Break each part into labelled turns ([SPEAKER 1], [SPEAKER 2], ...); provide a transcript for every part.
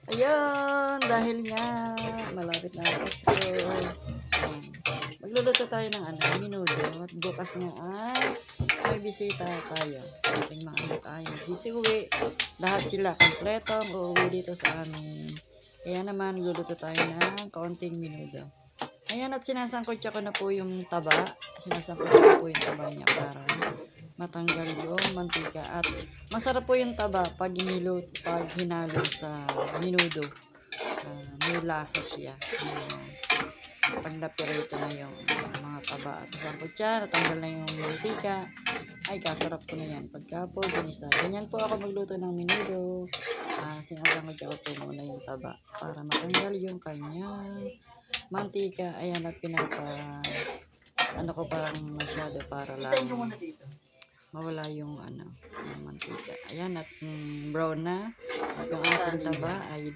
[SPEAKER 1] Ayun, dahil nga malapit na ako. So, magluluto tayo ng minudo. At bukas nga ay may bisita tayo. Ating mga anak ay magsisiuwi. Lahat sila kompletong uuwi dito sa amin. Kaya naman, luluto tayo ng kaunting minudo. Ayan, at sinasangkot ko na po yung taba. Sinasangkot ko po yung taba niya para matanggal yung mantika. At masarap po yung taba pag hinalo sa minudo. May lasa siya. Pag napirito na yung mga taba at nasangkot siya, natanggal na yung mantika, ay kasarap po na yan. Pagka po ginisa. Ganyan po ako magluto ng minudo. Sinasangkot ko po muna yung taba para matanggal yung kanyang mantika. Ayan, at ko parang masyado para lang mawala yung yung mantika. Ayan, at brown na. At yung ating taba ay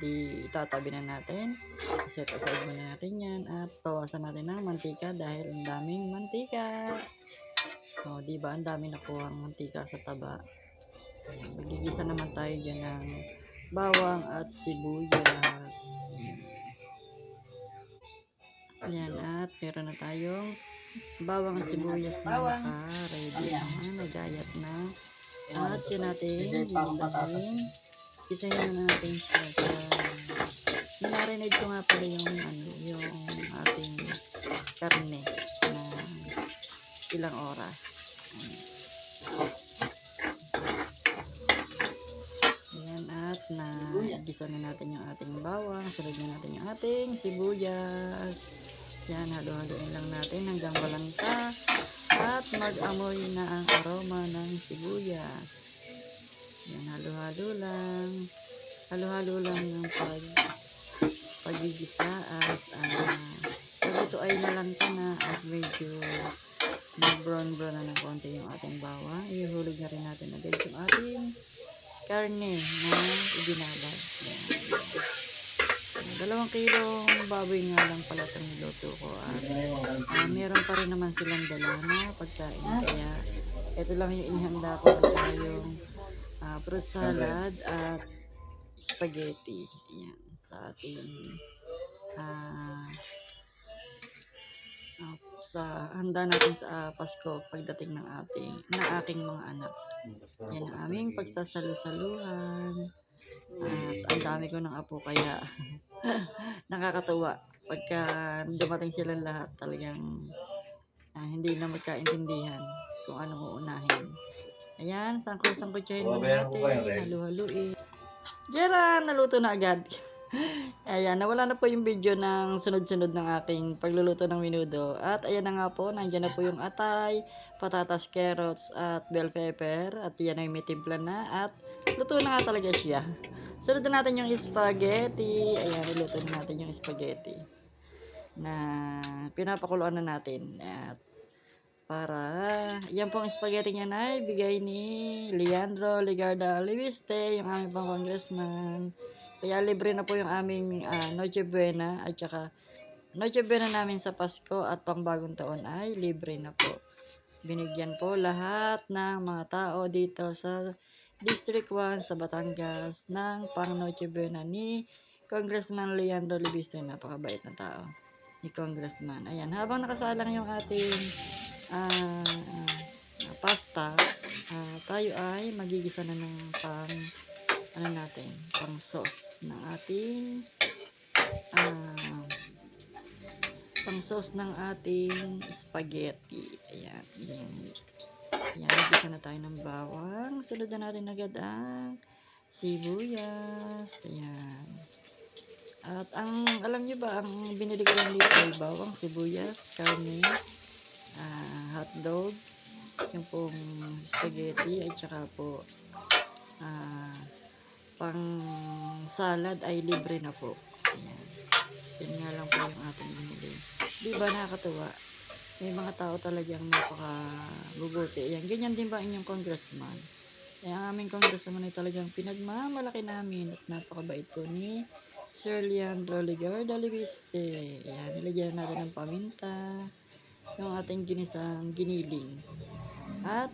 [SPEAKER 1] itatabi na natin. Set aside muna natin yan. At bawasan natin ng mantika dahil ang daming mantika. O, diba? Ang dami na po ang mantika sa taba. Ayan, magigisa naman tayo dyan ng bawang at sibuyas. Ayan, at meron na tayong bawang at sibuyas na naka-ready na, nagayat na. At yun natin, gisahin na natin siya sa minarinade ko nga pala yung ating karne na ilang oras. Ayan, at gisa na natin yung ating bawang, sunod na natin yung ating sibuyas. Yan, halo-haloin lang natin hanggang malanta at mag-amoy na ang aroma ng sibuyas. Yan, halo-halo lang. Halo-halo lang yung pagigisa at pag ito ay nalanta na at medyo mag-brown-brown na ng konti yung ating bawang, ihulog na rin natin agad yung ating karne na ibinabad. Yan. 2 kilong baboy nga lang pala itong niluto ko. At meron pa rin naman silang dala na pagkain. Kaya ito lang yung inihanda ko. At yung fruit salad at spaghetti. Ayan, sa ating sa handa natin sa Pasko pagdating ng aking mga anak. Yan ang aming pagsasalu-saluhan. At ang dami ko ng apo kaya nakakatuwa. Pagka dumating silang lahat talagang hindi na magkaintindihan kung anong uunahin. Ayan, sangkot-sangkotyahin muna natin, halu-haluin. Diyan, naluto na agad. Ayan, nawala na po yung video ng sunod-sunod ng aking pagluluto ng minudo. At ayan na nga po, nandiyan na po yung atay, patatas, carrots, at bell pepper. At yan ay may timpla na at luto na nga talaga siya. Sunod na natin yung spaghetti. Ayan, iluto na natin yung spaghetti na pinapakuluan na natin. At yan pong spaghetti niya na bigay ni Leandro Ligarda Aliviste, yung aming pang congressman. Kaya libre na po yung aming Noche Buena at saka Noche Buena namin sa Pasko at pangbagong taon ay libre na po. Binigyan po lahat ng mga tao dito sa District 1 sa Batangas ng pang Noche Buena ni Congressman Leandro Aliviste. Napakabait na tao ni Congressman. Ayan, habang nakasalang yung ating pasta, tayo ay magigisa na ng pang sauce ng ating spaghetti. Ayan, magigisa na tayo ng bawang. Sunod na natin agad ang sibuyas. Ayan. At alam nyo ba, ang binili ko lang dito ay bawang, sibuyas, karne, hotdog, yung pong spaghetti, at saka po pang salad ay libre na po. Ayan. Yan nga lang po yung ating binili. Diba nakakatuwa? May mga tao talagang napaka-bubuti. Ayan, ganyan din ba inyong congressman? Ayan, ang aming congressman ay talagang pinagmamalaki namin at napakabait po ni Sir Leandro Ligarda Aliviste. Ayan, nilagyan natin ng paminta, yung ating ginisang giniling. At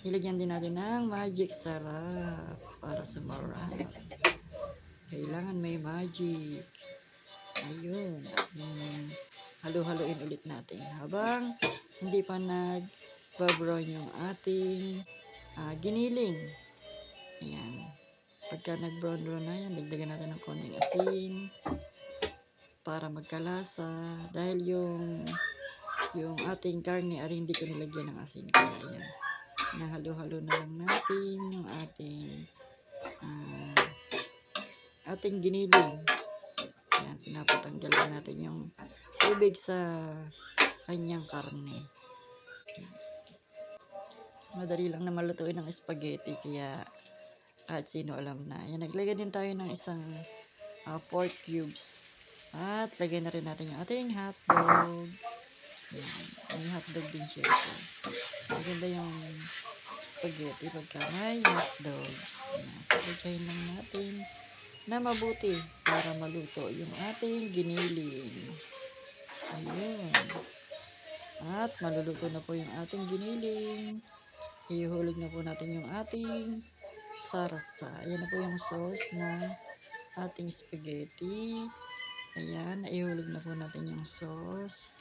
[SPEAKER 1] nilagyan din natin ng magic sarap para sumarap. Kailangan may magic. Ayun. Halo-haloin ulit natin. Habang hindi pa nag-brown yung ating giniling. Ayan. Pagka nag-brown na yan, dagdagan natin ng konting asin para magkalasa. Dahil yung ating karne ay hindi ko nilagyan ng asin. Kaya yan. Nahalo-halo na lang natin yung ating giniling. Yan, pinapatanggal natin yung tubig sa kanyang karne. Madali lang na malutuin ng spaghetti, kaya kahit sino alam na. Yan, naglagay din tayo ng isang pork cubes. At lagay na rin natin yung ating hotdog. Yan, may hotdog din siya. Maganda yung spaghetti pagka may hotdog. Yan, sabay lang natin na mabuti para maluto yung ating giniling. Ayun. At maluluto na po yung ating giniling. Ihulog na po natin yung ating sarsa. Ayan na po yung sauce na ating spaghetti. Ayan, ihulog na po natin yung sauce.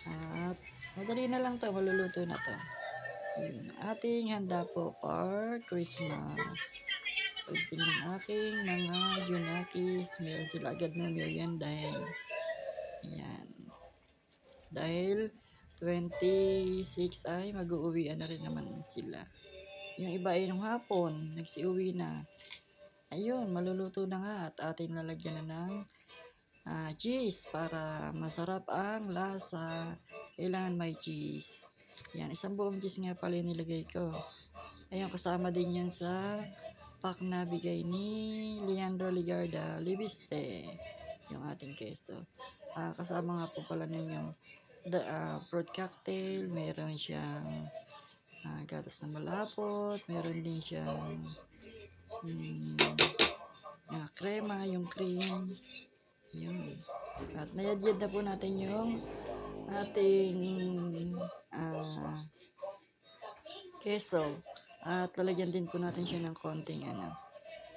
[SPEAKER 1] At madali na lang to, maluluto na to. Ayun, ating handa po for Christmas. Pagdating ng aking mga Junakis, meron sila agad na meriendahin. Ayan. Dahil 26 ay mag-uuwian na rin naman sila. Yung iba ay nung hapon, nagsiuwi na. Ayun, maluluto na nga at atin lalagyan na ng cheese para masarap ang lasa. Kailangan may cheese. Yan, isang buong cheese nga pala yung nilagay ko. Ayun, kasama din yan sa pack na bigay ni Leandro Ligarda Libiste, yung ating keso. Kasama nga po pala nun yung fruit cocktail, meron siyang gatas na malapot, meron din siyang krema, yung cream. Yun. At nayadyad na po natin yung ating keso. At lalagyan din po natin siya ng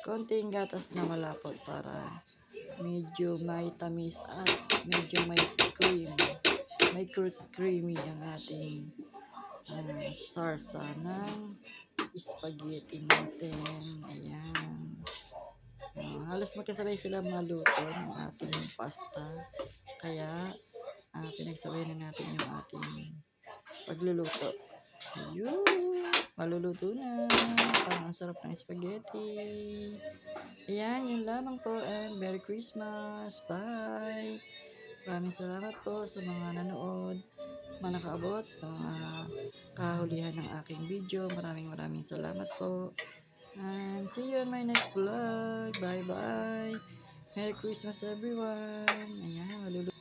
[SPEAKER 1] konting gatas na malapot para medyo may tamis at medyo may cream. May creamy ang ating sarsa ng spaghetti natin. Ayan. Halos magkasabay sila maluto ng ating pasta. Kaya pinagsabay na natin yung ating pagluluto. Ayun. Maluluto na. Parang sarap ng spaghetti. Ayan, yun lamang po. And Merry Christmas. Bye. Maraming salamat po sa mga nanood, sa mga nakaabot, sa mga kahulihan ng aking video. Maraming salamat po. And see you on my next vlog. Bye-bye. Merry Christmas everyone. Ayan, maluluto.